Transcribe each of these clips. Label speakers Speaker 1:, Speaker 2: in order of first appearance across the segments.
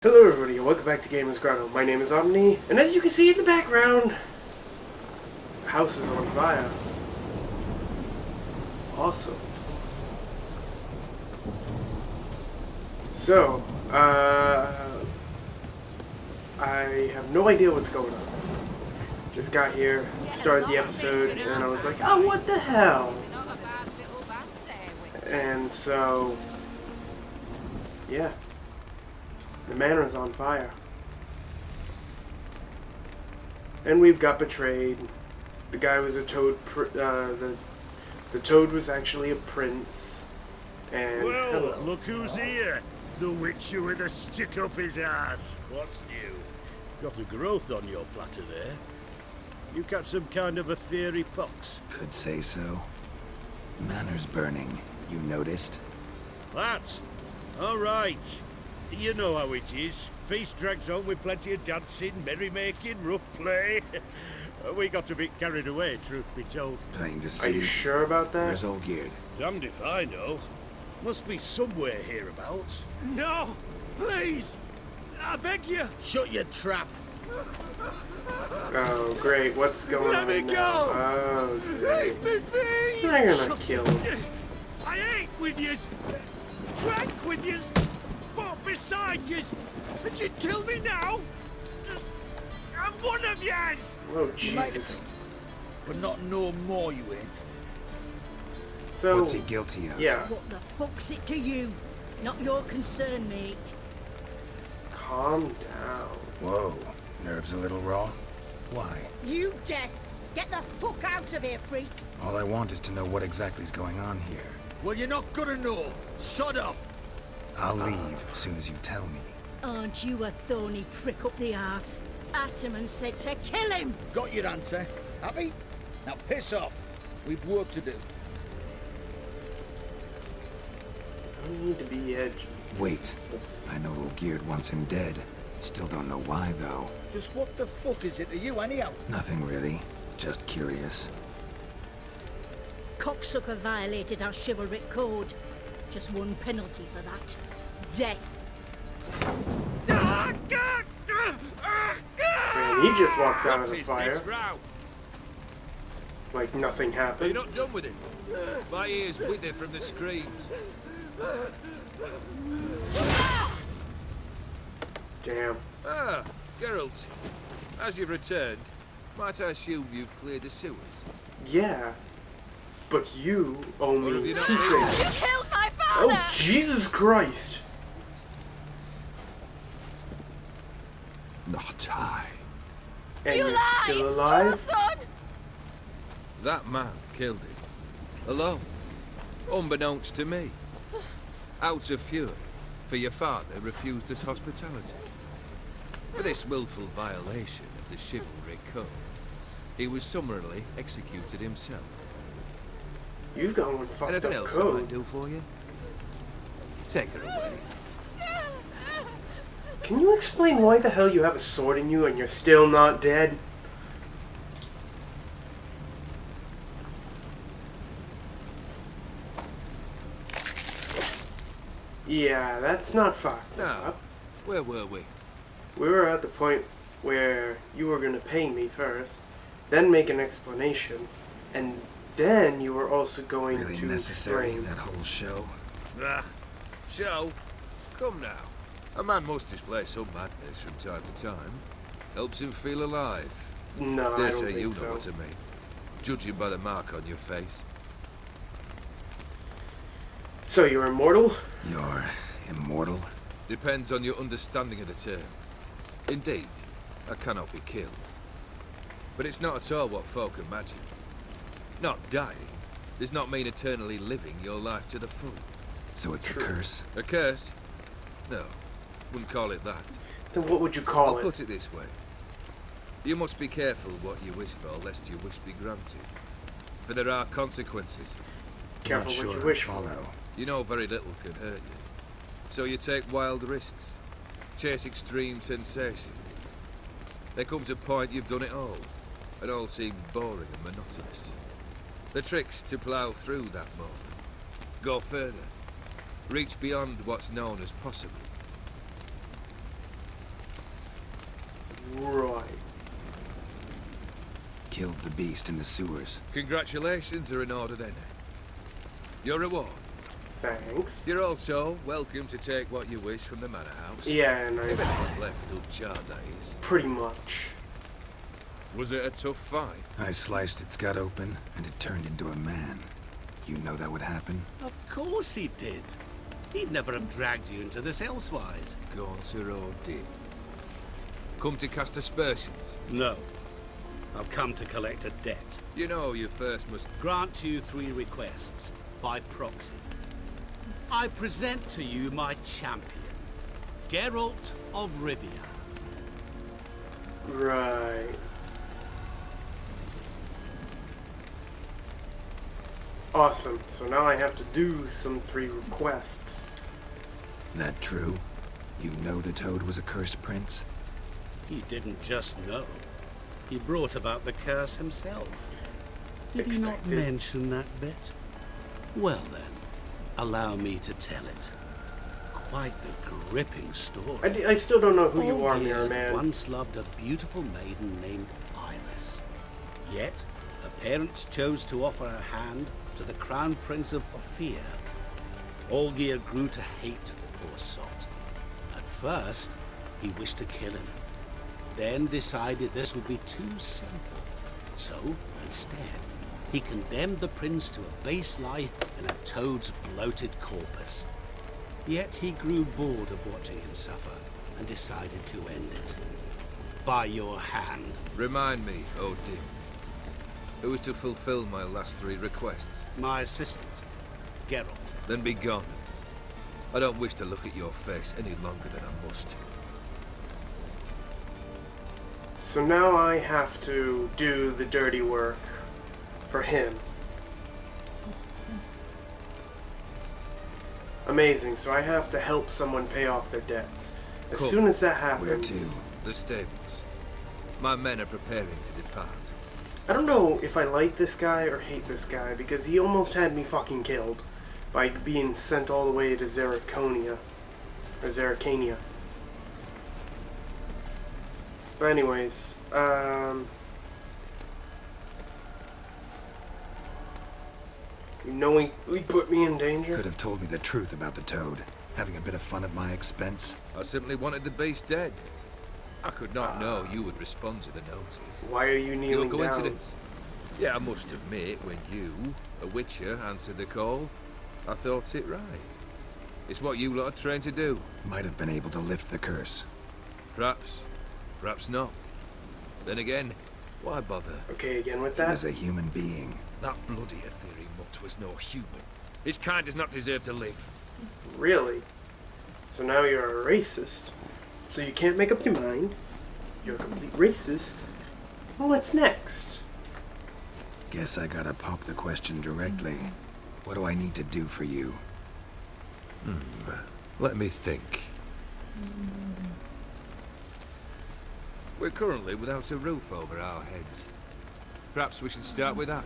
Speaker 1: Hello everybody and welcome back to Grotto. My name is Omni, and as you can see in the background, the house is on fire. Awesome. So, I have no idea what's going on. Just got here, started the episode, and I was like, oh, what the hell? And so, yeah. The manor is on fire. And we've got betrayed. The guy was a toad, the toad was actually a prince. And
Speaker 2: well,
Speaker 1: hello.
Speaker 2: Look who's here. The witcher with a stick up his ass. What's new? Got a growth on your platter there. You catch some kind of a fiery fox?
Speaker 3: Could say so. Manor's burning. You noticed?
Speaker 2: That? All right. You know how it is. Feast drags on with plenty of dancing, merrymaking, rough play. We got a bit carried away, truth be told.
Speaker 3: Plain to see.
Speaker 1: Are you sure about that?
Speaker 3: Where's Olgierd?
Speaker 2: Damned if I know. Must be somewhere hereabouts.
Speaker 4: No! Please! I beg you!
Speaker 2: Shut your trap!
Speaker 1: Oh, great. What's going
Speaker 4: Let
Speaker 1: on
Speaker 4: me
Speaker 1: now?
Speaker 4: go!
Speaker 1: Oh, great.
Speaker 4: Leave me be!
Speaker 1: They're gonna kill him.
Speaker 4: I ate with yous! Drank with yous! Fought beside yous! And you kill me now? I'm one of yous!
Speaker 1: Oh, Jesus.
Speaker 5: But not no more, you ain't.
Speaker 1: So,
Speaker 3: What's he guilty of?
Speaker 1: yeah.
Speaker 6: What the fuck's it to you? Not your concern, mate.
Speaker 1: Calm down.
Speaker 3: Whoa. Nerves a little raw? Why?
Speaker 6: You deaf! Get the fuck out of here, freak!
Speaker 3: All I want is to know what exactly is going on here.
Speaker 5: Well, you're not gonna know. Sod off.
Speaker 3: I'll leave as soon as you tell me.
Speaker 6: Aren't you a thorny prick up the arse? Ataman said to kill him!
Speaker 5: Got your answer. Happy? Now piss off. We've work to do.
Speaker 1: I need to be edgy.
Speaker 3: Wait. I know Olgierd wants him dead. Still don't know why, though.
Speaker 5: Just what the fuck is it to you, anyhow?
Speaker 3: Nothing really. Just curious.
Speaker 6: Cocksucker violated our chivalric code. Just one penalty for that. Death.
Speaker 1: Man, he just walks out of
Speaker 4: What
Speaker 1: the
Speaker 4: is
Speaker 1: fire
Speaker 4: this row?
Speaker 1: like nothing
Speaker 4: Are you
Speaker 1: happened.
Speaker 4: not done with it? My ears wither from the screams.
Speaker 1: Damn.
Speaker 4: Ah, Geralt. As you've returned, might I assume you've cleared the sewers?
Speaker 1: Yeah. But you owe
Speaker 4: Or have
Speaker 1: me
Speaker 4: you
Speaker 1: two
Speaker 4: not
Speaker 1: things.
Speaker 6: Killed my father!
Speaker 1: Oh, Jesus Christ!
Speaker 3: Not I.
Speaker 1: And you're still alive?
Speaker 6: son!
Speaker 4: That man killed him. Alone. Unbeknownst to me. Out of fury, for your father refused us hospitality. For this willful violation of the chivalry code, he was summarily executed himself.
Speaker 1: You've gone with fucked
Speaker 4: Anything
Speaker 1: up
Speaker 4: else I might
Speaker 1: code.
Speaker 4: do for you? Take her away.
Speaker 1: Can you explain why the hell you have a sword in you and you're still not dead? Yeah, that's not fucked
Speaker 4: Now,
Speaker 1: up.
Speaker 4: where were we?
Speaker 1: We were at the point where you were going to pay me first, then make an explanation, and then you were also going
Speaker 3: Really
Speaker 1: to
Speaker 3: necessary,
Speaker 1: explain.
Speaker 3: that whole show?
Speaker 4: Ah, show. Come now. A man must display some madness from time to time. Helps him feel alive.
Speaker 1: No, I
Speaker 4: Dare
Speaker 1: don't
Speaker 4: say
Speaker 1: think
Speaker 4: you
Speaker 1: so.
Speaker 4: know what I mean. Judging by the mark on your face.
Speaker 1: So you're immortal?
Speaker 3: You're immortal?
Speaker 4: Depends on your understanding of the term. Indeed, I cannot be killed. But it's not at all what folk imagine. Not dying does not mean eternally living your life to the full.
Speaker 3: So it's
Speaker 1: True.
Speaker 3: a curse?
Speaker 4: A curse? No, wouldn't call it that.
Speaker 1: Then what would you call
Speaker 4: I'll
Speaker 1: it?
Speaker 4: put it this way. You must be careful what you wish for, lest your wish be granted. For there are consequences.
Speaker 1: Careful
Speaker 3: Not sure
Speaker 1: what you
Speaker 3: I
Speaker 1: wish for.
Speaker 3: follow.
Speaker 4: You know very little can hurt you. So you take wild risks. Chase extreme sensations. There comes a point you've done it all, and all seems boring and monotonous. The trick's to plough through that moment. Go further. Reach beyond what's known as possible.
Speaker 1: Right.
Speaker 3: Killed the beast in the sewers.
Speaker 4: Congratulations are in order then. Your reward.
Speaker 1: Thanks.
Speaker 4: You're also welcome to take what you wish from the manor house.
Speaker 1: Yeah, and
Speaker 4: If
Speaker 1: I
Speaker 4: anyone's left uncharred, that is.
Speaker 1: pretty much.
Speaker 4: Was it a tough fight?
Speaker 3: I sliced its gut open, and it turned into a man. You know that would happen?
Speaker 7: Of course he did. He'd never have dragged you into this elsewise.
Speaker 4: Gauntero did. Come to cast aspersions.
Speaker 7: No. I've come to collect a debt.
Speaker 4: You know you first must...
Speaker 7: Grant you 3 requests, by proxy. I present to you my champion, Geralt of Rivia.
Speaker 1: Right. Awesome. So now I have to do some 3 requests.
Speaker 3: That true? You know the Toad was a cursed prince?
Speaker 7: He didn't just know. He brought about the curse himself. Did he not
Speaker 1: Expected.
Speaker 7: mention that bit? Well then, allow me to tell it. Quite the gripping story.
Speaker 1: I still don't know who you are,
Speaker 7: Olgierd
Speaker 1: Mirror Man.
Speaker 7: once loved a beautiful maiden named Iris. Yet, her parents chose to offer her hand to the Crown Prince of Ophir. Olgierd grew to hate the poor sot. At first, he wished to kill him. Then decided this would be too simple. So, instead, he condemned the prince to a base life in a toad's bloated corpus. Yet he grew bored of watching him suffer and decided to end it. By your hand.
Speaker 4: Remind me, Odin. Who was to fulfill my last 3 requests?
Speaker 7: My assistant, Geralt.
Speaker 4: Then be gone. I don't wish to look at your face any longer than I must.
Speaker 1: So now I have to do the dirty work for him. Amazing. So I have to help someone pay off their debts. As
Speaker 4: Cool.
Speaker 1: soon as that happens...
Speaker 3: Where to?
Speaker 4: The stables. My men are preparing to depart.
Speaker 1: I don't know if I like this guy or hate this guy, because he almost had me fucking killed by being sent all the way to Zerrikania. Or Zerrikania. But anyways, you knowingly put me in danger?
Speaker 3: Could have told me the truth about the Toad, having a bit of fun at my expense.
Speaker 4: I simply wanted the beast dead. I could not know you would respond to the notice.
Speaker 1: Why are you
Speaker 4: Your
Speaker 1: kneeling down?
Speaker 4: coincidence? Yeah, I must admit, when you, a witcher, answered the call, I thought it right. It's what you lot are trained to do.
Speaker 3: Might have been able to lift the curse.
Speaker 4: Perhaps. Perhaps not. Then again, why bother?
Speaker 1: Okay, again with
Speaker 3: He
Speaker 1: that?
Speaker 3: was a human being.
Speaker 4: That bloody Aetheri mutt was no human. His kind does not deserve to live.
Speaker 1: Really? So now you're a racist. So you can't make up your mind. You're a complete racist. Well, what's next?
Speaker 3: Guess I gotta pop the question directly. What do I need to do for you?
Speaker 4: Let me think. We're currently without a roof over our heads. Perhaps we should start with that.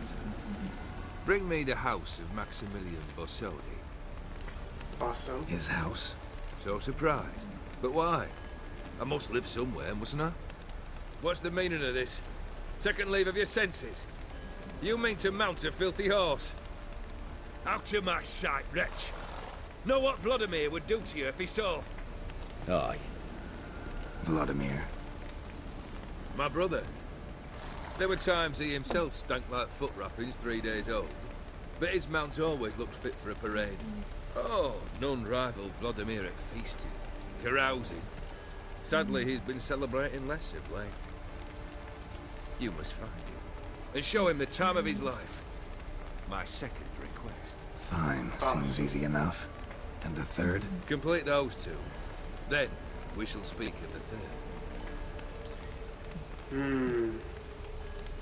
Speaker 4: Bring me the house of Maximilian Bossodi.
Speaker 1: Awesome.
Speaker 3: His house?
Speaker 4: So surprised. But why? I must live somewhere, mustn't I? What's the meaning of this? Second leave of your senses? You mean to mount a filthy horse? Out of my sight, wretch! Know what Vladimir would do to you if he saw?
Speaker 7: Aye.
Speaker 3: Vladimir.
Speaker 4: My brother. There were times he himself stank like foot wrappings 3 days old. But his mount always looked fit for a parade. Oh, none rival Vladimir at feasting, carousing. Sadly, he's been celebrating less of late. You must find him, and show him the time of his life. My second request.
Speaker 3: Fine. Seems easy enough. And the third?
Speaker 4: Complete those 2. Then, we shall speak of the third.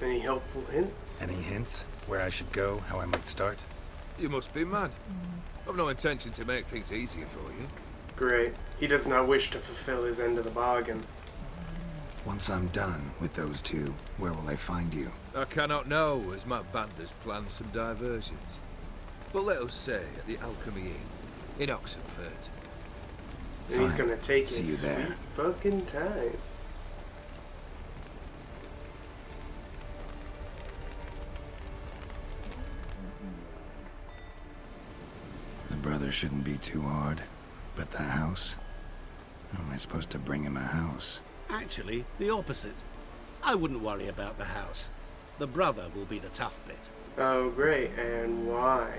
Speaker 1: Any helpful hints?
Speaker 3: Any hints? Where I should go? How I might start?
Speaker 4: You must be mad. I've no intention to make things easier for you.
Speaker 1: Great. He does not wish to fulfill his end of the bargain.
Speaker 3: Once I'm done with those 2, where will I find you?
Speaker 4: I cannot know, as my band has planned some diversions. But let us say at the Alchemy Inn, in Oxenfurt.
Speaker 1: And he's
Speaker 3: Fine.
Speaker 1: gonna take
Speaker 3: See
Speaker 1: his
Speaker 3: you there.
Speaker 1: sweet fucking time.
Speaker 3: brother shouldn't be too hard. But the house? How am I supposed to bring him a house?
Speaker 7: Actually, the opposite. I wouldn't worry about the house. The brother will be the tough bit.
Speaker 1: Oh, great. And why?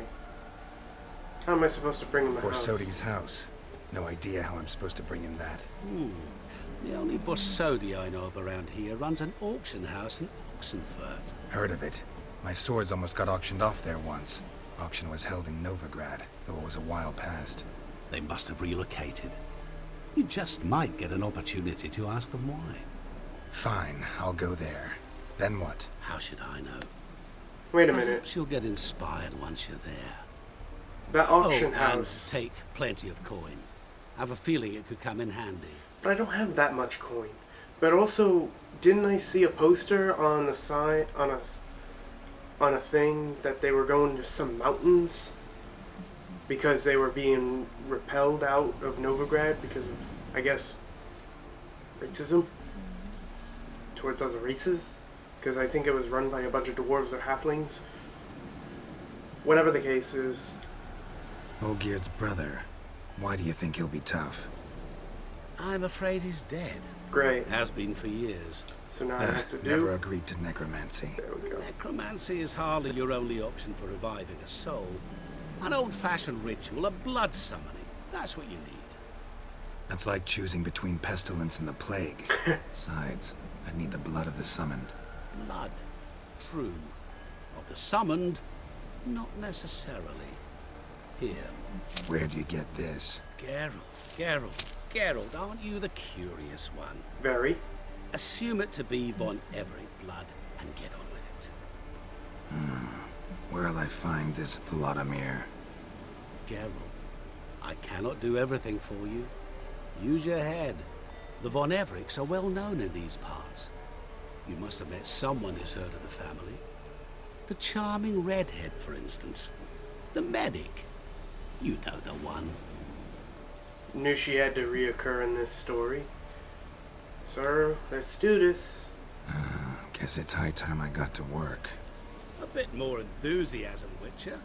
Speaker 1: How am I supposed to bring him a house?
Speaker 3: Borsodi's house. No idea how I'm supposed to bring him that.
Speaker 7: The only Borsodi I know of around here runs an auction house in Oxenfurt.
Speaker 3: Heard of it. My swords almost got auctioned off there once. Auction was held in Novigrad, though it was a while past.
Speaker 7: They must have relocated. You just might get an opportunity to ask them why.
Speaker 3: Fine, I'll go there. Then what?
Speaker 7: How should I know?
Speaker 1: Wait a minute.
Speaker 7: Perhaps you'll get inspired once you're there.
Speaker 1: That auction
Speaker 7: and
Speaker 1: house.
Speaker 7: take plenty of coin. I have a feeling it could come in handy.
Speaker 1: But I don't have that much coin. But also, didn't I see a poster on the side on a thing that they were going to some mountains because they were being repelled out of Novigrad because of, I guess, racism towards other races? Because I think it was run by a bunch of dwarves or halflings. Whatever the case is.
Speaker 3: Olgierd's brother. Why do you think he'll be tough?
Speaker 7: I'm afraid he's dead.
Speaker 1: Great.
Speaker 7: Has been for years.
Speaker 1: So now I have to do...
Speaker 3: Never agreed to necromancy.
Speaker 1: There we go.
Speaker 7: Necromancy is hardly your only option for reviving a soul. An old-fashioned ritual, a blood summoning. That's what you need.
Speaker 3: That's like choosing between pestilence and the plague. Besides, I'd need the blood of the summoned.
Speaker 7: Blood. True. Of the summoned, not necessarily. Here.
Speaker 3: Where do you get this?
Speaker 7: Geralt, aren't you the curious one?
Speaker 1: Very.
Speaker 7: Assume it to be von Everett blood and get on with it.
Speaker 3: Where'll I find this Vladimir?
Speaker 7: Geralt, I cannot do everything for you. Use your head. The von Evericks are well known in these parts. You must have met someone who's heard of the family. The charming redhead, for instance. The medic. You know the one.
Speaker 1: Knew she had to reoccur in this story. Sir, let's do this.
Speaker 3: Guess it's high time I got to work.
Speaker 7: A bit more enthusiasm, Witcher.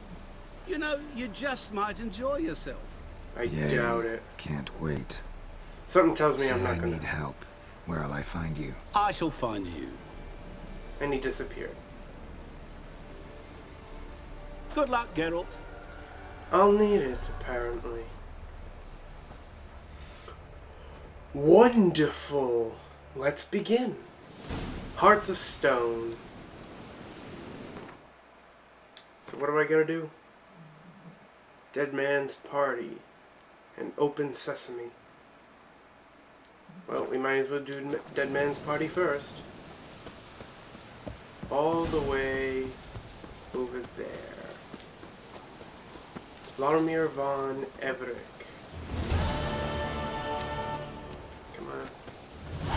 Speaker 7: You know, you just might enjoy yourself.
Speaker 1: I doubt it.
Speaker 3: Can't wait.
Speaker 1: Something tells me
Speaker 3: Say
Speaker 1: I'm not
Speaker 3: I
Speaker 1: gonna...
Speaker 3: need help. Where'll I find you?
Speaker 7: I shall find you.
Speaker 1: And he disappeared.
Speaker 7: Good luck, Geralt.
Speaker 1: I'll need it, apparently. Wonderful! Let's begin. Hearts of Stone. So what do I gotta do? Dead Man's Party. And Open Sesame. Well, we might as well do Dead Man's Party first. All the way over there. Vladimir von Everett.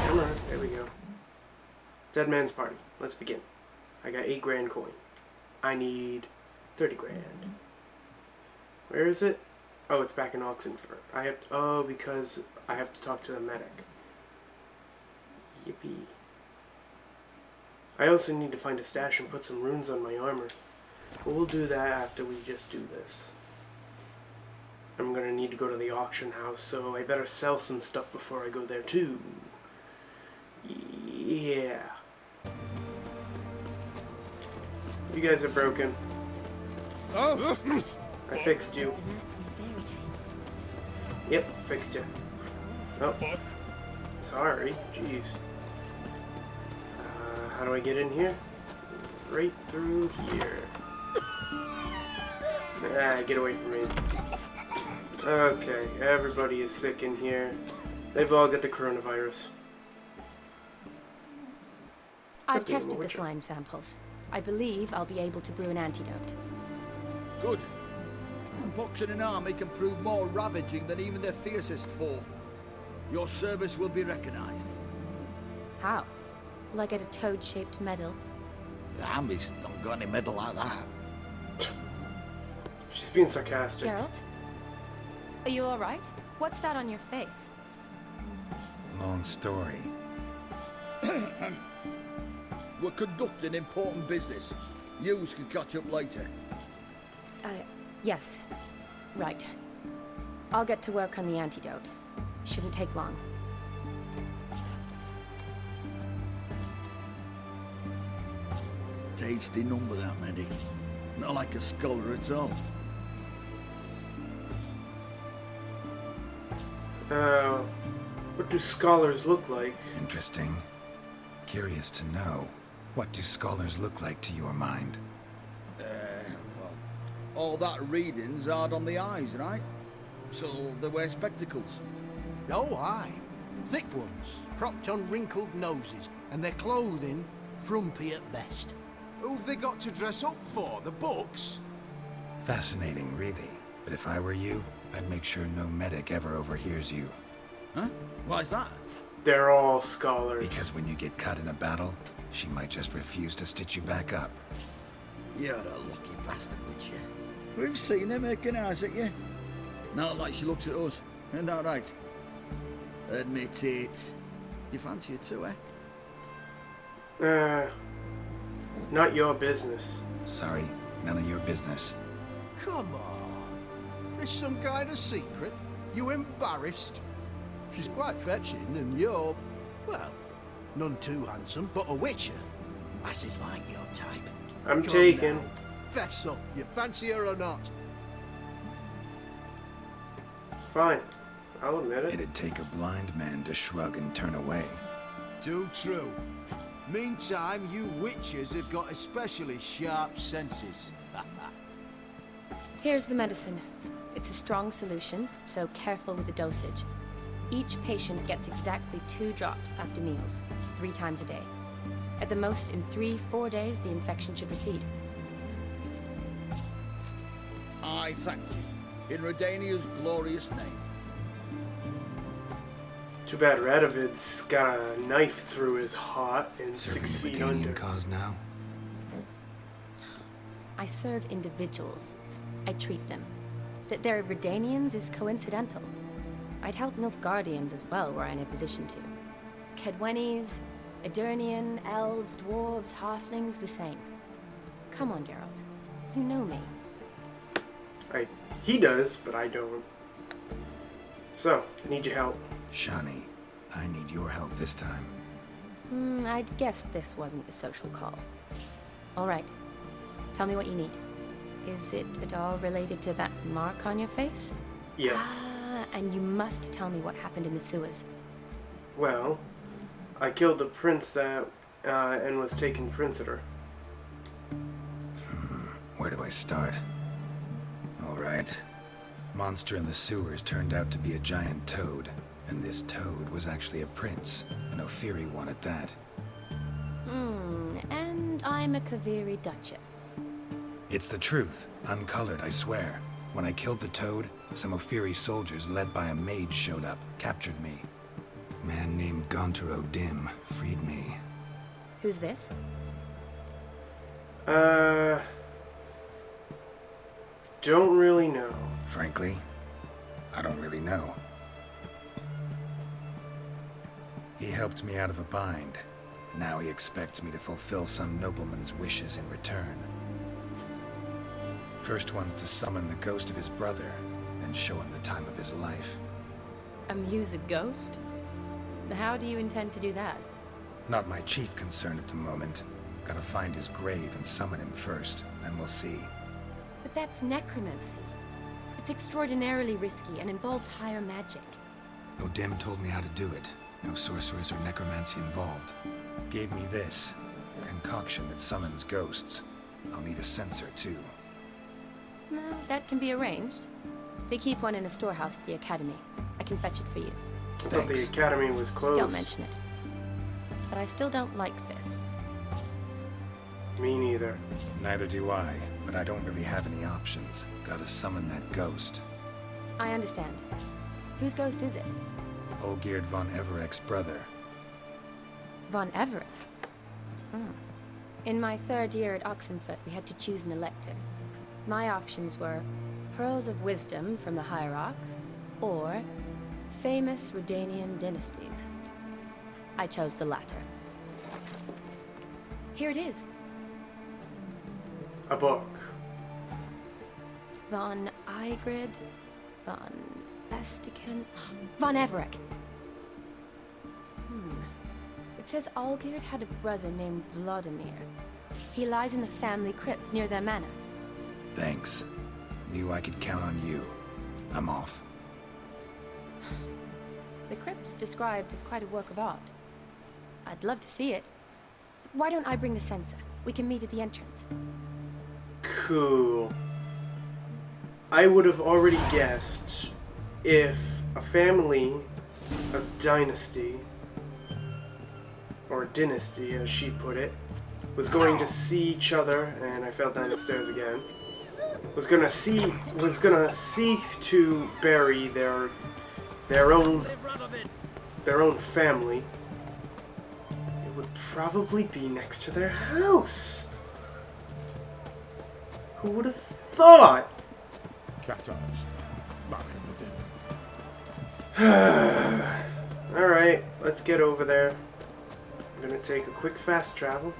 Speaker 1: Come on, there we go. Dead Man's Party, let's begin. I got 8 grand coin. I need 30 grand. Where is it? Oh, it's back in Oxenfurt. Because I have to talk to the medic. Yippee. I also need to find a stash and put some runes on my armor. But we'll do that after we just do this. I'm gonna need to go to the auction house, so I better sell some stuff before I go there too. Yeah. You guys are broken.
Speaker 2: Oh!
Speaker 1: I fixed you. Yep, fixed you. Oh,
Speaker 2: Fuck.
Speaker 1: sorry. Jeez. How do I get in here? Right through here. Ah, get away from me. Okay, everybody is sick in here. They've all got the coronavirus.
Speaker 8: I've
Speaker 1: Good thing I'm a
Speaker 8: tested the
Speaker 1: witcher.
Speaker 8: slime samples. I believe I'll be able to brew an antidote.
Speaker 5: Good. A pox in an army can prove more ravaging than even their fiercest foe. Your service will be recognized.
Speaker 8: How? Will I get a toad-shaped medal?
Speaker 5: The army's not got any medal like that.
Speaker 1: She's being sarcastic.
Speaker 8: Geralt? Are you alright? What's that on your face?
Speaker 3: Long story.
Speaker 5: We're conducting important business. News can catch up later.
Speaker 8: Yes. Right. I'll get to work on the antidote. Shouldn't take long.
Speaker 5: Tasty number, that medic. Not like a scholar at all.
Speaker 1: What do scholars look like?
Speaker 3: Interesting. Curious to know. What do scholars look like to your mind?
Speaker 5: Well, all that reading's hard on the eyes, right? So they wear spectacles.
Speaker 9: Oh, aye. Thick ones, propped on wrinkled noses, and their clothing frumpy at best.
Speaker 10: Who've they got to dress up for? The books?
Speaker 3: Fascinating, really. But if I were you, I'd make sure no medic ever overhears you.
Speaker 5: Huh? Why's that?
Speaker 1: They're all scholars.
Speaker 3: Because when you get cut in a battle, she might just refuse to stitch you back up.
Speaker 5: You're a lucky bastard, would you? We've seen her making eyes at you. Not like she looks at us. Isn't that right? Admit it. You fancy it too, eh?
Speaker 1: Not your business.
Speaker 3: Sorry, none of your business.
Speaker 9: Come on. There's some kind of secret. You embarrassed? She's quite fetching, and you're, well, none too handsome, but a witcher. Lasses like your type.
Speaker 1: I'm
Speaker 9: Come
Speaker 1: taken.
Speaker 9: now. Fess up. You fancy her or not?
Speaker 1: Fine. I'll admit it.
Speaker 3: It'd take a blind man to shrug and turn away.
Speaker 10: Too true. Meantime, you witches have got especially sharp senses.
Speaker 8: Here's the medicine. It's a strong solution, so careful with the dosage. Each patient gets exactly 2 drops after meals, 3 times a day. At the most, in 3-4 days, the infection should recede.
Speaker 5: I thank you. In Redania's glorious name.
Speaker 1: Too bad Radovid's got a knife through his heart and
Speaker 3: Serving
Speaker 1: 6
Speaker 3: the
Speaker 1: feet
Speaker 3: Redanian
Speaker 1: under.
Speaker 3: cause now?
Speaker 8: I serve individuals. I treat them. That they're Redanians is coincidental. I'd help Nilfgaardians as well were I in a position to. Kedwenis, Edirnian, elves, dwarves, halflings, the same. Come on, Geralt. You know me.
Speaker 1: He does, but I don't. So, I need your help.
Speaker 3: Shani, I need your help this time.
Speaker 8: I'd guess this wasn't a social call. All right. Tell me what you need. Is it at all related to that mark on your face?
Speaker 1: Yes.
Speaker 8: Ah, and you must tell me what happened in the sewers.
Speaker 1: Well, I killed the prince that and was taken prisoner.
Speaker 3: Where do I start? All right. Monster in the sewers turned out to be a giant toad, and this toad was actually a prince, an Ophiri one at that.
Speaker 8: And I'm a Kaviri duchess.
Speaker 3: It's the truth, uncolored, I swear. When I killed the toad, some Ophiri soldiers led by a mage showed up, captured me. A man named Gontaro Dim freed me.
Speaker 8: Who's this?
Speaker 1: Don't really know.
Speaker 3: Frankly, I don't really know. He helped me out of a bind. Now he expects me to fulfill some nobleman's wishes in return. First one's to summon the ghost of his brother, and show him the time of his life.
Speaker 8: Amuse a ghost? How do you intend to do that?
Speaker 3: Not my chief concern at the moment. Gotta find his grave and summon him first, then we'll see.
Speaker 8: But that's necromancy. It's extraordinarily risky and involves higher magic.
Speaker 3: Odim told me how to do it. No sorceress or necromancy involved. Gave me this. A concoction that summons ghosts. I'll need a censer, too.
Speaker 8: No, that can be arranged. They keep one in a storehouse at the academy. I can fetch it for you.
Speaker 1: I thought the academy was closed.
Speaker 8: Don't mention it. But I still don't like this.
Speaker 1: Me neither.
Speaker 3: Neither do I, but I don't really have any options. Gotta summon that ghost.
Speaker 8: I understand. Whose ghost is it?
Speaker 3: Olgierd von Everek's brother.
Speaker 8: Von Everett? In my 3rd year at Oxenfoot, we had to choose an elective. My options were Pearls of Wisdom from the Hierarchs, or Famous Redanian Dynasties. I chose the latter. Here it is.
Speaker 1: A book.
Speaker 8: Von Igrid, von Estican... Von Everett. It says Olgierd had a brother named Vladimir. He lies in the family crypt near their manor.
Speaker 3: Thanks. Knew I could count on you. I'm off.
Speaker 8: The crypt's described as quite a work of art. I'd love to see it. Why don't I bring the censer? We can meet at the entrance.
Speaker 1: Cool. I would have already guessed if a family, a dynasty, or dynasty as she put it, was going to see each other, and I fell down the stairs again, was gonna seek to bury their own family, it would probably be next to their house. Who would have thought? Alright, let's get over there. I'm gonna take a quick fast travel.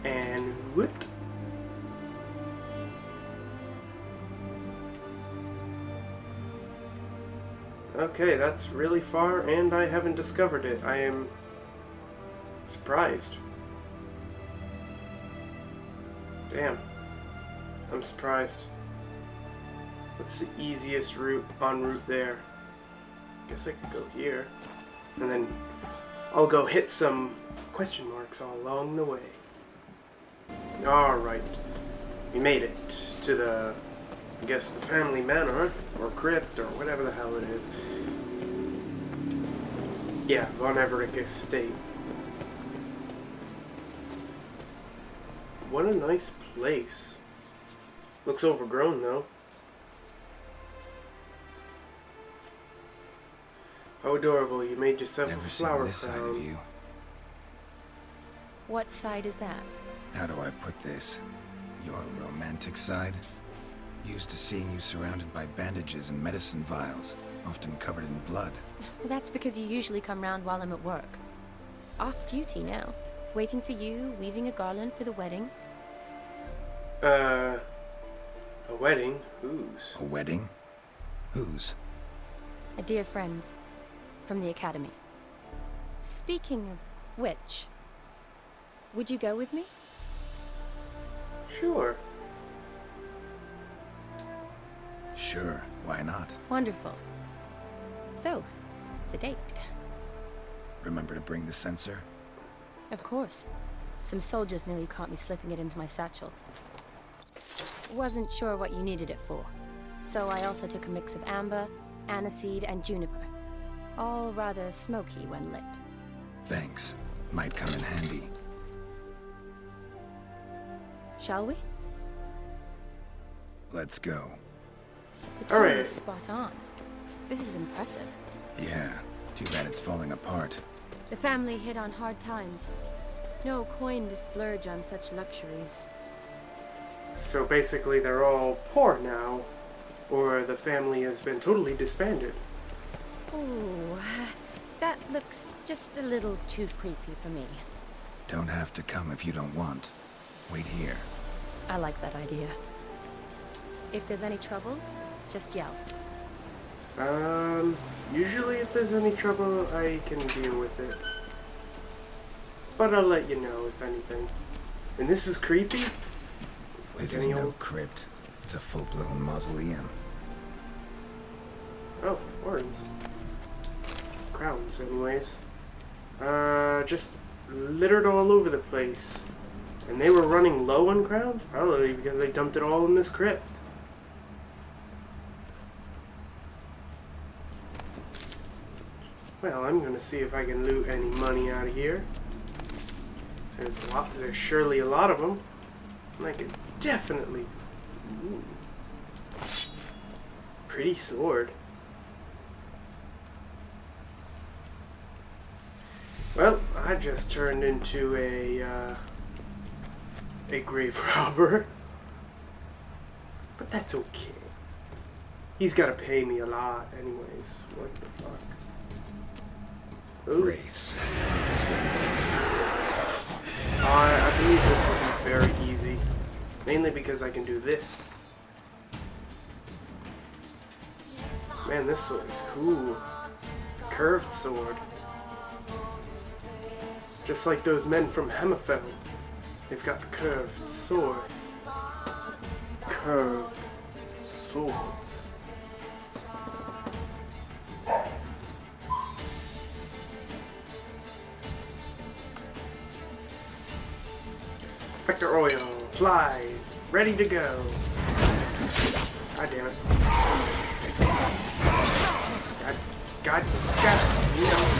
Speaker 1: And whoop. Okay, that's really far, and I haven't discovered it. I am surprised. Damn. I'm surprised. What's the easiest route en route there? Guess I could go here. And then I'll go hit some question marks all along the way. Alright. We made it to the, I guess, the family manor, or crypt, or whatever the hell it is. Yeah, Von Everett estate. What a nice place. Looks overgrown, though. How adorable, you made yourself
Speaker 3: Never
Speaker 1: a
Speaker 3: seen
Speaker 1: flower
Speaker 3: this side of
Speaker 1: crown.
Speaker 3: you.
Speaker 8: What side is that?
Speaker 3: How do I put this? Your romantic side? Used to seeing you surrounded by bandages and medicine vials, often covered in blood.
Speaker 8: Well, that's because you usually come round while I'm at work. Off duty now. Waiting for you, weaving a garland for the wedding.
Speaker 1: A wedding? Whose?
Speaker 3: A wedding? Whose?
Speaker 8: A dear friend's. From the academy. Speaking of which, would you go with me?
Speaker 1: Sure.
Speaker 3: Sure, why not?
Speaker 8: Wonderful. So, it's a date.
Speaker 3: Remember to bring the censer?
Speaker 8: Of course. Some soldiers nearly caught me slipping it into my satchel. Wasn't sure what you needed it for. So I also took a mix of amber, aniseed, and juniper. All rather smoky when lit.
Speaker 3: Thanks. Might come in handy.
Speaker 8: Shall we?
Speaker 3: Let's go.
Speaker 8: The tone
Speaker 1: Alright.
Speaker 8: is spot on. This is impressive.
Speaker 3: Yeah, too bad it's falling apart.
Speaker 8: The family hit on hard times. No coin to splurge on such luxuries.
Speaker 1: So basically they're all poor now, or the family has been totally disbanded.
Speaker 8: Ooh, that looks just a little too creepy for me.
Speaker 3: Don't have to come if you don't want. Wait here.
Speaker 8: I like that idea. If there's any trouble, just yell.
Speaker 1: Usually if there's any trouble, I can deal with it. But I'll let you know if anything. And this is creepy? Like
Speaker 3: This is
Speaker 1: any
Speaker 3: no
Speaker 1: old...
Speaker 3: crypt. It's a full-blown mausoleum.
Speaker 1: Oh, horns. Crowns, anyways. Just littered all over the place. And they were running low on crowns? Probably because they dumped it all in this crypt. Well, I'm gonna see if I can loot any money out of here. There's surely a lot of them. And I could definitely... Ooh. Pretty sword. Well, I just turned into a grave robber. But that's okay. He's gotta pay me a lot anyways. What the fuck? Ooh.
Speaker 3: Wraiths. This wouldn't be easy.
Speaker 1: I believe this will be very easy. Mainly because I can do this. Man, this sword is cool. It's a curved sword. Just like those men from Hammerfell. They've got curved swords. Curved swords. Spectre oil, applied, ready to go. God damn it. God, you know.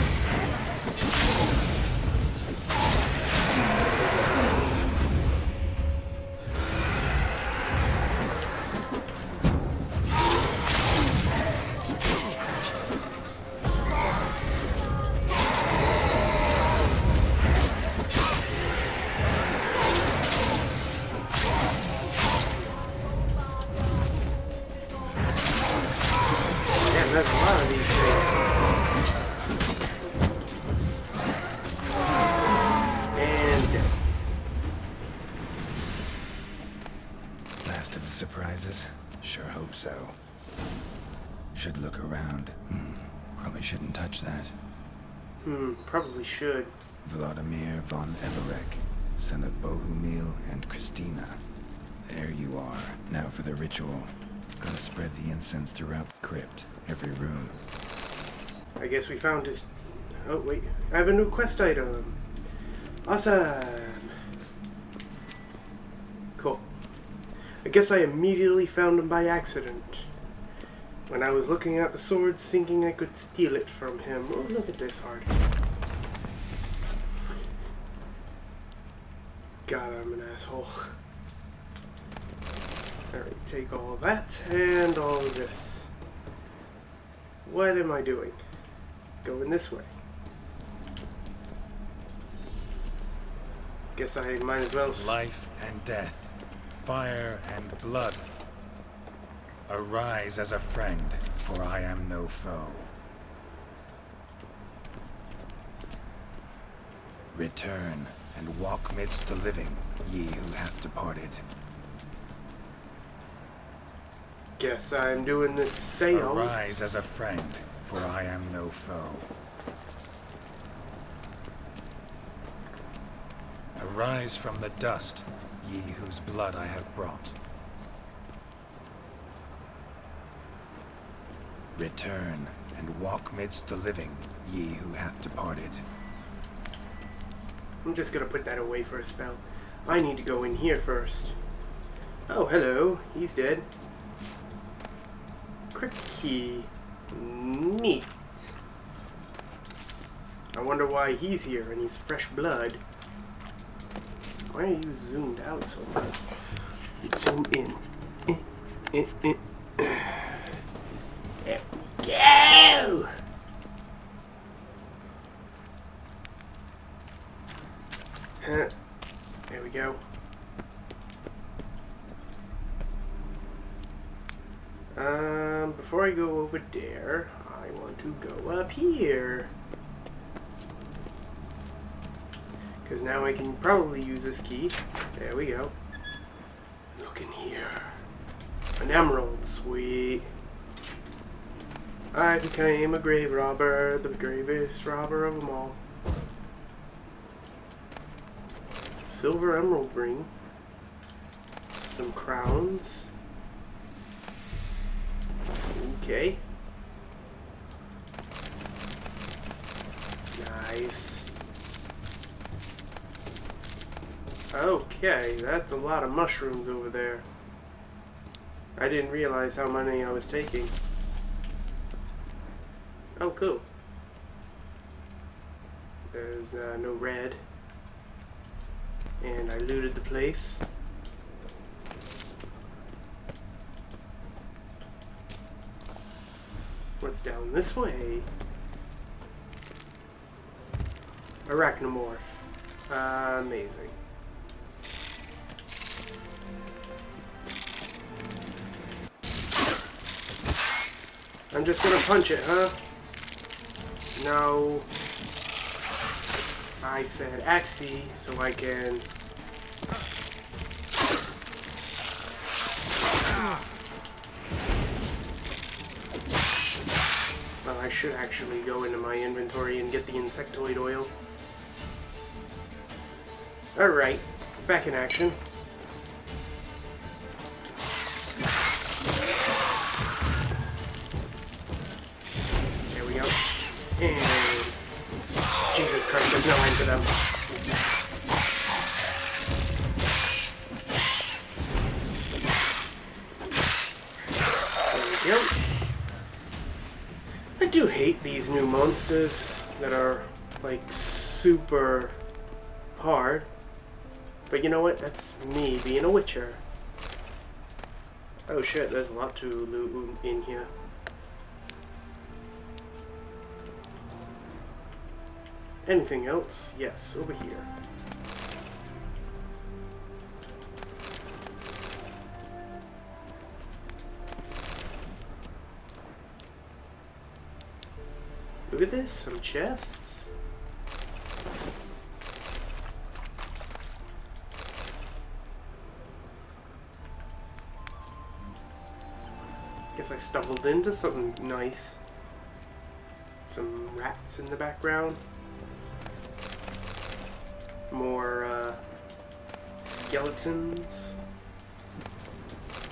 Speaker 1: There's a lot of these things. And
Speaker 3: Last of the surprises? Sure hope so. Should look around. Probably shouldn't touch that.
Speaker 1: Probably should.
Speaker 3: Vladimir von Everek, son of Bohumil and Christina. There you are. Now for the ritual. Gotta spread the incense throughout the crypt, every room.
Speaker 1: I guess we found his... Oh, wait. I have a new quest item. Awesome. Cool. I guess I immediately found him by accident. When I was looking at the sword, thinking I could steal it from him. Oh, look at this heart. God, I'm an asshole. Alright, take all that and all of this. What am I doing? Going this way. Guess I might as well...
Speaker 3: Life and death, fire and blood. Arise as a friend, for I am no foe. Return and walk midst the living, ye who have departed.
Speaker 1: Guess I'm doing this seance.
Speaker 3: Arise as a friend, for I am no foe. Arise from the dust, ye whose blood I have brought. Return and walk midst the living, ye who have departed.
Speaker 1: I'm just gonna put that away for a spell. I need to go in here first. Oh, hello. He's dead. Crypt key. Neat. I wonder why he's here and he's fresh blood. Why are you zoomed out so much? Zoom in. There we go! There we go. Before I go over there, I want to go up here. Because now I can probably use this key. There we go. Look in here. An emerald, sweet. I became a grave robber, the gravest robber of them all. Silver emerald ring. Some crowns. Okay. Nice. Okay, that's a lot of mushrooms over there. I didn't realize how many I was taking. Oh, cool. There's no red. And I looted the place. What's down this way? Arachnomorph. Amazing. I'm just gonna punch it, huh? No. I said Axie so I can... should actually go into my inventory and get the insectoid oil. Alright, back in action. There we go. And Jesus Christ, there's no end to them. There we go. I do hate these new monsters that are like super hard. But you know what? That's me being a witcher. Oh shit, there's a lot to loot in here. Anything else? Yes, over here. Look at this, some chests. Guess I stumbled into something nice. Some rats in the background. More skeletons.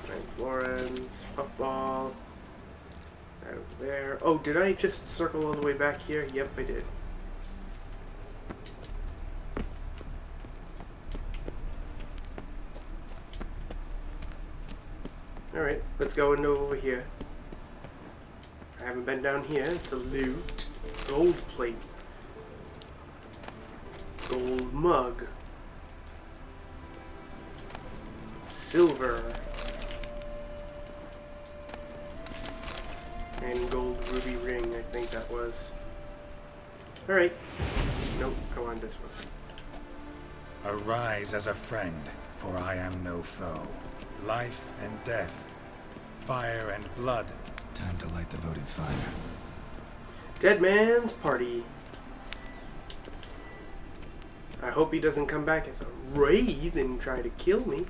Speaker 1: Nine Florins, puffball. Right over there. Oh, did I just circle all the way back here? Yep, I did. Alright, let's go into over here. I haven't been down here to loot. Gold plate. Gold mug. Silver. And gold ruby ring, I think that was. Alright. Nope, I want this one.
Speaker 3: Arise as a friend, for I am no foe. Life and death, fire and blood. Time to light the votive fire.
Speaker 1: Dead man's party. I hope he doesn't come back as a wraith and try to kill me.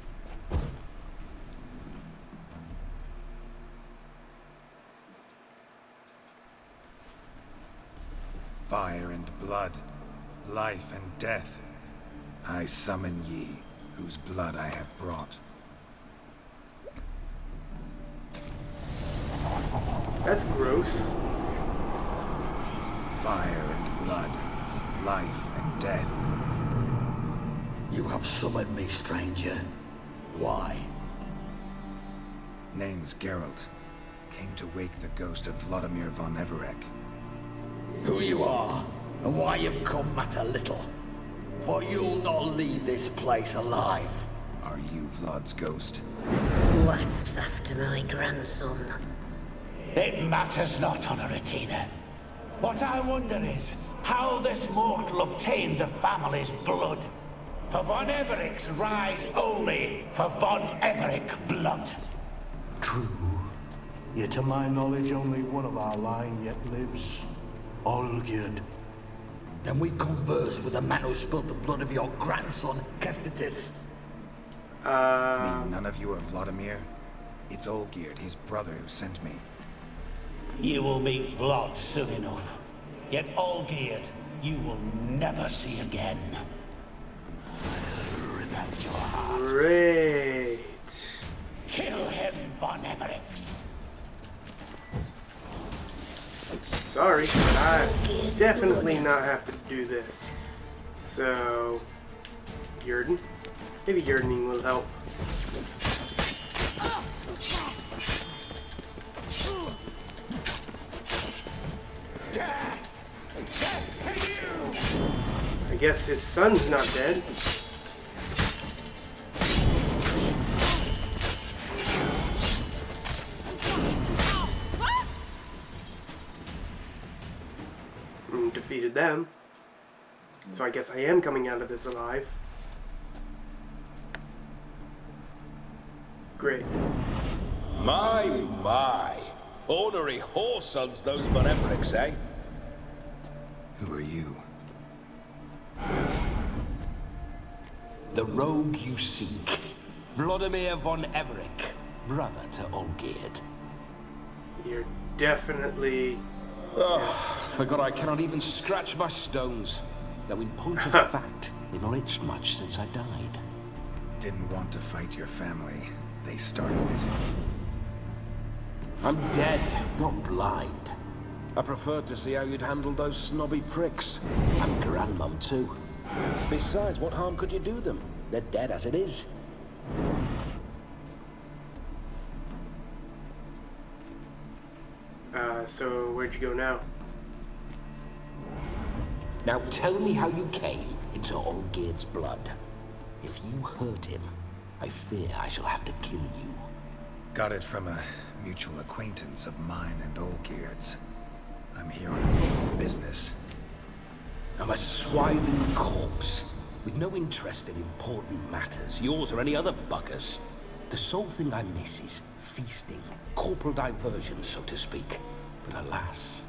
Speaker 3: Fire and blood, life and death. I summon ye, whose blood I have brought.
Speaker 1: That's gross.
Speaker 3: Fire and blood, life and death.
Speaker 5: You have summoned me, stranger. Why?
Speaker 3: Name's Geralt. Came to wake the ghost of Vladimir von Everec.
Speaker 5: Who you are, and why you've come matter little. For you'll not leave this place alive.
Speaker 3: Are you Vlad's ghost?
Speaker 11: Who asks after my grandson?
Speaker 12: It matters not, Honoratina. What I wonder is how this mortal obtained the family's blood. For von Everic's rise only for von Everec blood.
Speaker 9: True. Yet to my knowledge, only one of our line yet lives. Olgierd.
Speaker 5: Then we converse with the man who spilled the blood of your grandson, Kestitis.
Speaker 3: Mean none of you are Vladimir? It's Olgierd, his brother, who sent me.
Speaker 12: You will meet Vlad soon enough. Yet Olgierd, you will never see again. Rip out your heart.
Speaker 1: Great.
Speaker 12: Kill him, von Everix.
Speaker 1: Sorry, but I definitely not have to do this. So, Yerden? Maybe Yerdening will help. I guess his son's not dead. Defeated them. So I guess I am coming out of this alive. Great.
Speaker 13: My. Ornery whoresons those von Evericks, eh?
Speaker 3: Who are you?
Speaker 12: The rogue you seek. Vladimir von Everec, brother to Olgierd.
Speaker 1: You're definitely
Speaker 12: Forgot I cannot even scratch my stones. Though in point of fact, they've not itched much since I died.
Speaker 3: Didn't want to fight your family. They started it.
Speaker 12: I'm dead, not blind. I preferred to see how you'd handle those snobby pricks. And Grandmum, too. Besides, what harm could you do them? They're dead as it is.
Speaker 1: So where'd you go now?
Speaker 12: Now tell me how you came into Olgierd's blood. If you hurt him, I fear I shall have to kill you.
Speaker 3: Got it from a mutual acquaintance of mine and Olgierd's. I'm here on business.
Speaker 12: I'm a swiving corpse, with no interest in important matters, yours or any other buggers. The sole thing I miss is feasting, corporal diversion, so to speak. But alas...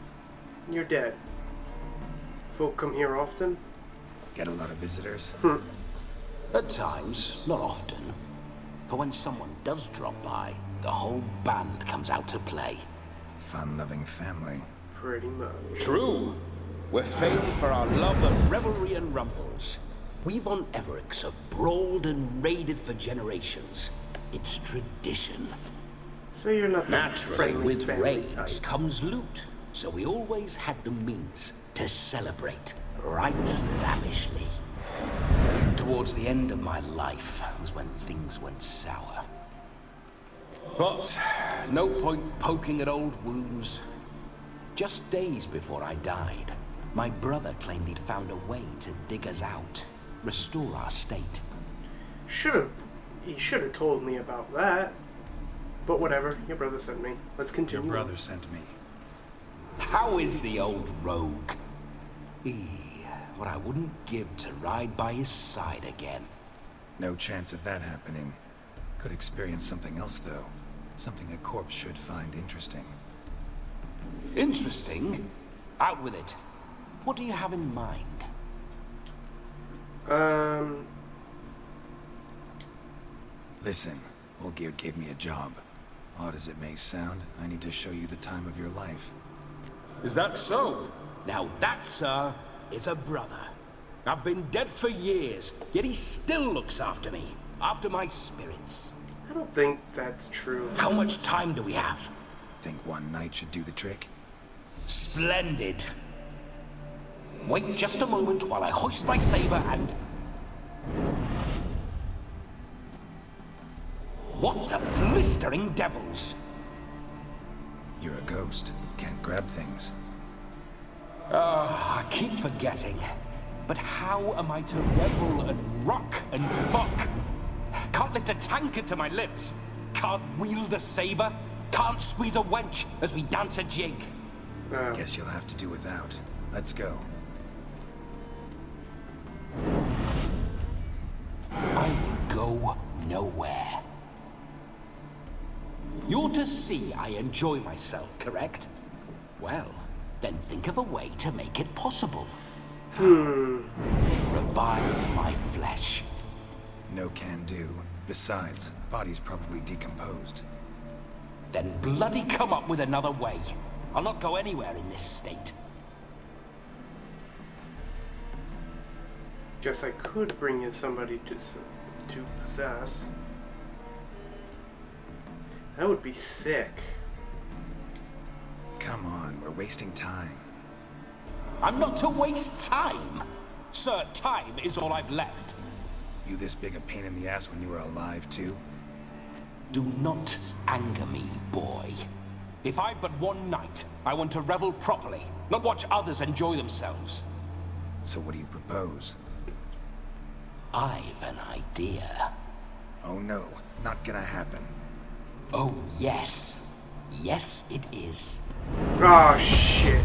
Speaker 1: You're dead. Folk come here often?
Speaker 3: Get a lot of visitors?
Speaker 12: At times, not often. For when someone does drop by, the whole band comes out to play.
Speaker 3: Fun-loving family.
Speaker 1: Pretty much.
Speaker 12: True. We're famed for our love of revelry and rumbles. We von Evericks have brawled and raided for generations. It's tradition.
Speaker 1: So you're not
Speaker 12: naturally with raids comes loot, so we always had the means to celebrate right lavishly. Towards the end of my life was when things went sour. But no point poking at old wounds. Just days before I died, my brother claimed he'd found a way to dig us out, restore our state.
Speaker 1: He should have told me about that. But whatever, your brother sent me. Let's continue.
Speaker 3: Your brother sent me.
Speaker 12: How is the old rogue? What I wouldn't give to ride by his side again.
Speaker 3: No chance of that happening. Could experience something else, though. Something a corpse should find interesting.
Speaker 12: Interesting? Out with it. What do you have in mind?
Speaker 3: Listen, Olgierd gave me a job. Odd as it may sound, I need to show you the time of your life.
Speaker 12: Is that so? Now that, sir, is a brother. I've been dead for years, yet he still looks after me. After my spirits.
Speaker 1: I don't think that's true.
Speaker 12: How much time do we have?
Speaker 3: Think one night should do the trick?
Speaker 12: Splendid. Wait just a moment while I hoist my saber and... What the blistering devils?
Speaker 3: You're a ghost. Can't grab things.
Speaker 12: I keep forgetting. But how am I to revel and rock and fuck? Can't lift a tankard to my lips. Can't wield a saber. Can't squeeze a wench as we dance a jig.
Speaker 3: Guess you'll have to do without. Let's go.
Speaker 12: I will go nowhere. You're to see I enjoy myself, correct? Well, then think of a way to make it possible. Revive my flesh.
Speaker 3: No can do. Besides, body's probably decomposed.
Speaker 12: Then bloody come up with another way. I'll not go anywhere in this state.
Speaker 1: Guess I could bring in somebody to possess. That would be sick.
Speaker 3: Come on, we're wasting time.
Speaker 12: I'm not to waste time. Sir, time is all I've left.
Speaker 3: You this big a pain in the ass when you were alive, too?
Speaker 12: Do not anger me, boy. If I've but one night, I want to revel properly, not watch others enjoy themselves.
Speaker 3: So what do you propose?
Speaker 12: I've an idea.
Speaker 3: Oh no, not gonna happen.
Speaker 12: Oh yes. Yes, it is.
Speaker 1: Oh shit.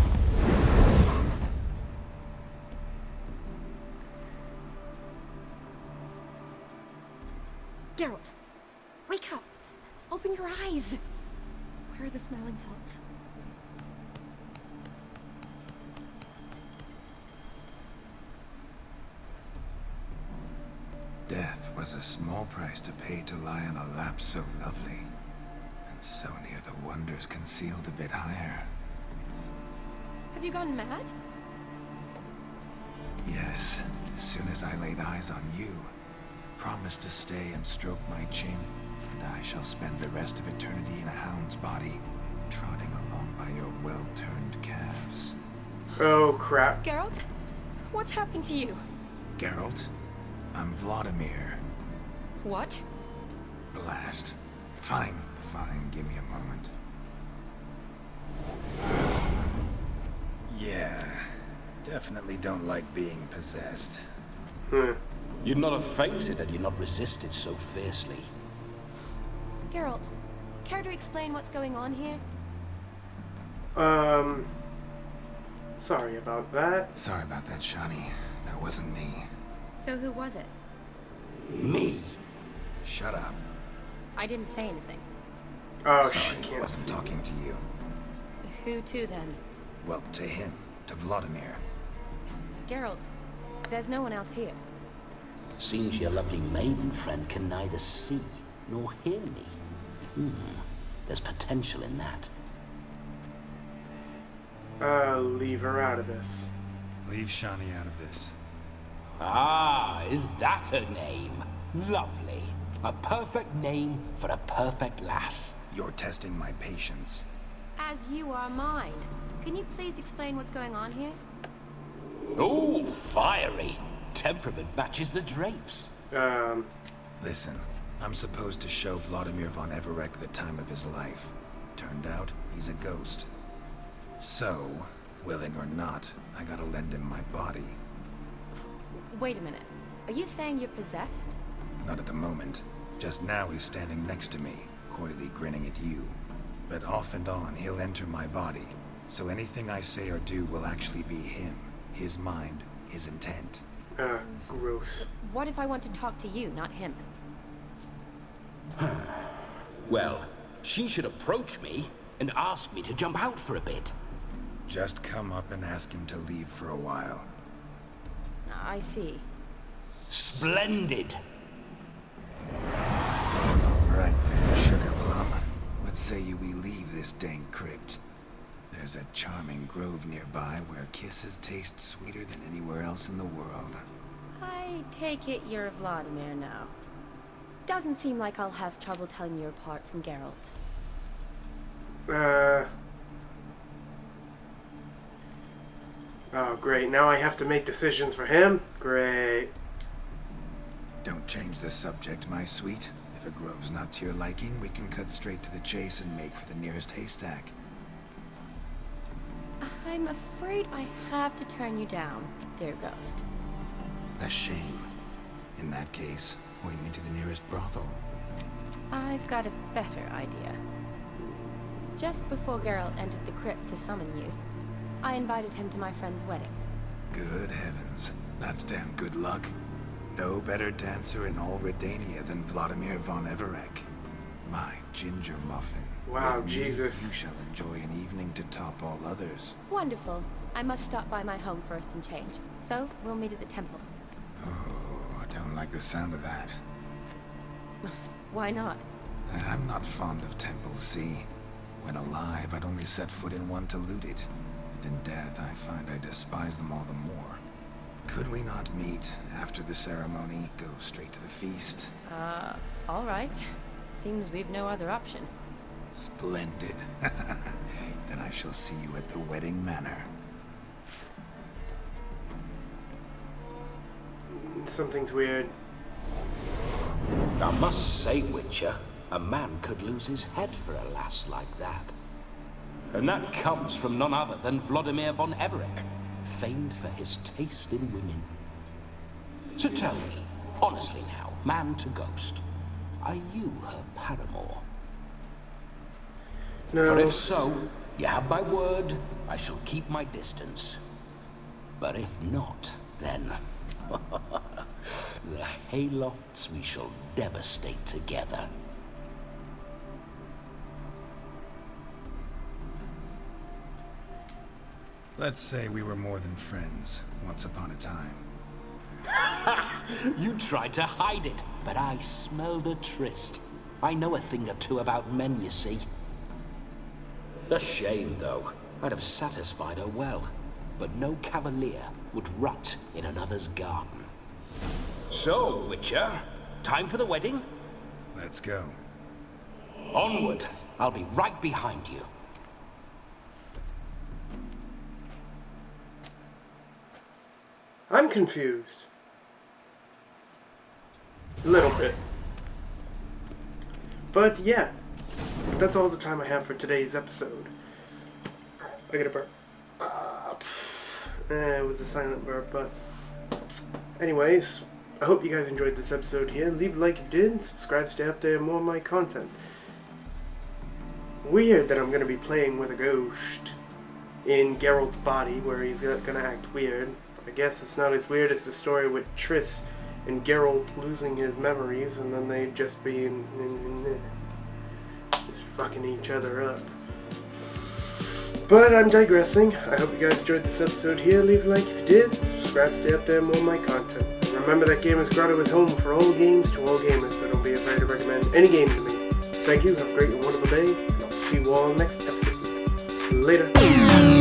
Speaker 8: Geralt, wake up. Open your eyes. Where are the smelling salts?
Speaker 3: Death was a small price to pay to lie on a lap so lovely, and so near the wonders concealed a bit higher.
Speaker 8: Have you gone mad?
Speaker 3: Yes, as soon as I laid eyes on you, promised to stay and stroke my chin, and I shall spend the rest of eternity in a hound's body, trotting along by your well-turned calves.
Speaker 1: Oh, crap.
Speaker 8: Geralt? What's happened to you?
Speaker 3: Geralt, I'm Vladimir.
Speaker 8: What?
Speaker 3: Blast. Fine, give me a moment. Yeah, definitely don't like being possessed.
Speaker 7: You'd not have fainted had you not resisted so fiercely.
Speaker 8: Geralt, care to explain what's going on here?
Speaker 1: Sorry about that.
Speaker 3: Sorry about that, Shani. That wasn't me.
Speaker 8: So who was it?
Speaker 7: Me?
Speaker 3: Shut up.
Speaker 8: I didn't say anything.
Speaker 1: Oh,
Speaker 3: Sorry,
Speaker 1: she
Speaker 3: I
Speaker 1: can't
Speaker 3: wasn't
Speaker 1: see.
Speaker 3: talking to you.
Speaker 8: Who to then?
Speaker 3: Well, to him. To Vladimir.
Speaker 8: Geralt, there's no one else here.
Speaker 7: Seems your lovely maiden friend can neither see nor hear me. There's potential in that.
Speaker 1: Leave her out of this.
Speaker 3: Leave Shani out of this.
Speaker 7: Ah, is that her name? Lovely. A perfect name for a perfect lass.
Speaker 3: You're testing my patience.
Speaker 8: As you are mine. Can you please explain what's going on here?
Speaker 7: Oh, fiery. Temperament matches the drapes.
Speaker 3: Listen, I'm supposed to show Vladimir von Everec the time of his life. Turned out, he's a ghost. So, willing or not, I gotta lend him my body.
Speaker 8: Wait a minute. Are you saying you're possessed?
Speaker 3: Not at the moment. Just now he's standing next to me, coyly grinning at you. But off and on, he'll enter my body. So anything I say or do will actually be him. His mind, his intent.
Speaker 1: Gross.
Speaker 8: What if I want to talk to you, not him?
Speaker 7: Well, she should approach me and ask me to jump out for a bit.
Speaker 3: Just come up and ask him to leave for a while.
Speaker 8: I see.
Speaker 7: Splendid.
Speaker 3: Right then, Sugar Plum. What say you we leave this dank crypt? There's a charming grove nearby where kisses taste sweeter than anywhere else in the world.
Speaker 8: I take it you're Vladimir now. Doesn't seem like I'll have trouble telling you apart from Geralt.
Speaker 1: Oh, great. Now I have to make decisions for him? Great.
Speaker 3: Don't change the subject, my sweet. If a grove's not to your liking, we can cut straight to the chase and make for the nearest haystack.
Speaker 8: I'm afraid I have to turn you down, dear ghost.
Speaker 3: A shame. In that case, point me to the nearest brothel.
Speaker 8: I've got a better idea. Just before Geralt entered the crypt to summon you, I invited him to my friend's wedding.
Speaker 3: Good heavens. That's damn good luck. No better dancer in all Redania than Vladimir von Everec. My ginger muffin.
Speaker 1: Wow,
Speaker 3: With me,
Speaker 1: Jesus.
Speaker 3: You shall enjoy an evening to top all others.
Speaker 8: Wonderful. I must stop by my home first and change. So, we'll meet at the temple.
Speaker 3: Oh, I don't like the sound of that.
Speaker 8: Why not?
Speaker 3: I'm not fond of temples, see? When alive, I'd only set foot in one to loot it. And in death, I find I despise them all the more. Could we not meet after the ceremony, go straight to the feast?
Speaker 8: All right. Seems we've no other option.
Speaker 3: Splendid. Then I shall see you at the wedding manor.
Speaker 1: Something's weird.
Speaker 7: I must say, Witcher, a man could lose his head for a lass like that. And that comes from none other than Vladimir von Everec, famed for his taste in women. So tell me, honestly now, man to ghost, are you her paramour?
Speaker 1: No.
Speaker 7: For if so, you have my word, I shall keep my distance. But if not, then the haylofts we shall devastate together.
Speaker 3: Let's say we were more than friends, once upon a time.
Speaker 7: You tried to hide it, but I smelled a tryst. I know a thing or two about men, you see. A shame, though. I'd have satisfied her well, but no cavalier would rut in another's garden. So, Witcher, time for the wedding?
Speaker 3: Let's go.
Speaker 7: Onward. I'll be right behind you.
Speaker 1: I'm confused. A little bit. But yeah, that's all the time I have for today's episode. I get a burp. It was a silent burp, but anyways, I hope you guys enjoyed this episode here. Leave a like if you did, subscribe to stay updated on more of my content. Weird that I'm going to be playing with a ghost in Geralt's body, where he's going to act weird. I guess it's not as weird as the story with Triss and Geralt losing his memories, and then they'd just be just fucking each other up. But I'm digressing. I hope you guys enjoyed this episode here. Leave a like if you did. Subscribe to stay updated on more of my content. And remember that Gamers Grotto is home for all games to all gamers, so don't be afraid to recommend any game to me. Thank you, have a great and wonderful day, and I'll see you all next episode. Later.